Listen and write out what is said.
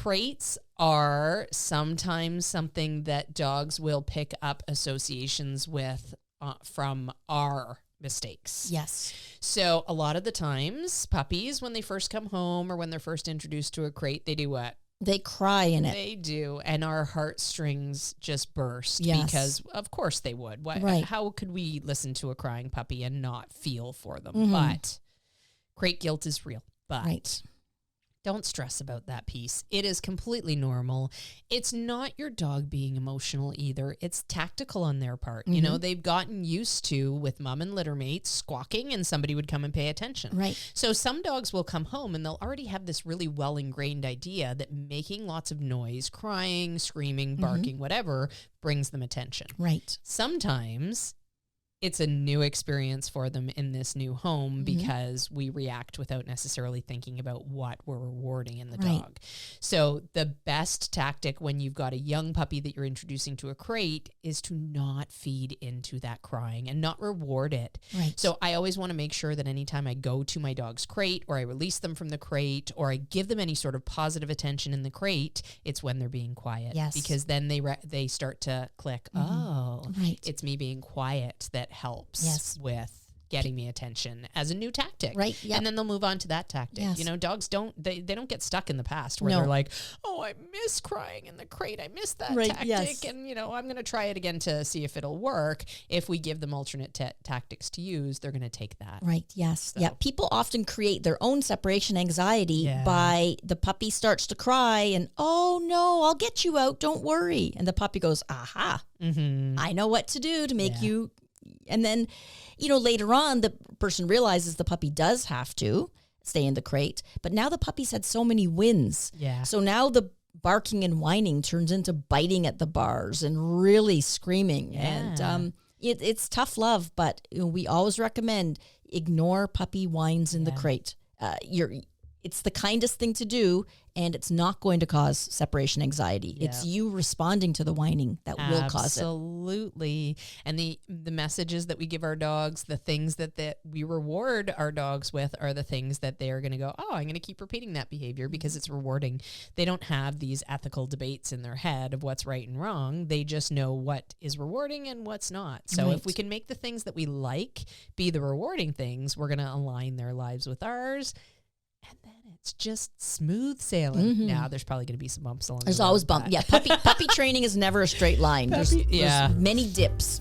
crates are sometimes something that dogs will pick up associations with from our mistakes. Yes. So a lot of the times, puppies, when they first come home or when they're first introduced to a crate, they do what? They cry in it. They do. And our heartstrings just burst Yes. because of course they would. Right. How could we listen to a crying puppy and not feel for them? Mm-hmm. But crate guilt is real. But Right. don't stress about that piece. It is completely normal. It's not your dog being emotional either. It's tactical on their part. Mm-hmm. You know, they've gotten used to, with mom and litter mates, squawking and somebody would come and pay attention. Right. So some dogs will come home and they'll already have this really well ingrained idea that making lots of noise, crying, screaming, barking, whatever, brings them attention. Right. Sometimes it's a new experience for them in this new home because we react without necessarily thinking about what we're rewarding in the dog. So the best tactic when you've got a young puppy that you're introducing to a crate is to not feed into that crying and not reward it. Right. So I always want to make sure that anytime I go to my dog's crate or I release them from the crate or I give them any sort of positive attention in the crate, it's when they're being quiet. Yes. Because then they start to click, oh, Right. it's me being quiet that helps Yes. with getting me attention as a new tactic. Right, yep. And then they'll move on to that tactic. Yes. You know, dogs they don't get stuck in the past where No. they're like, oh, I miss crying in the crate. I miss that Right, tactic. yes. And, you know, I'm going to try it again to see if it'll work. If we give them alternate tactics to use, they're going to take that. Right. Yes. So. Yeah. People often create their own separation anxiety Yeah. by the puppy starts to cry and, oh no, I'll get you out. Don't worry. And the puppy goes, aha, I know what to do to make you. And then, you know, later on, the person realizes the puppy does have to stay in the crate. But now the puppy's had so many wins. Yeah. So now the barking and whining turns into biting at the bars and really screaming. Yeah. And it's tough love, but you know, we always recommend ignore puppy whines in the crate. It's the kindest thing to do, and it's not going to cause separation anxiety. Yeah. It's you responding to the whining that will cause it. Absolutely. And the messages that we give our dogs, the things that we reward our dogs with are the things that they're going to go, oh, I'm going to keep repeating that behavior because it's rewarding. They don't have these ethical debates in their head of what's right and wrong. They just know what is rewarding and what's not. So if we can make the things that we like be the rewarding things, we're going to align their lives with ours. And then it's just smooth sailing. Now there's probably going to be some bumps along the way. There's always bumps. Yeah, puppy training is never a straight line. There's many dips.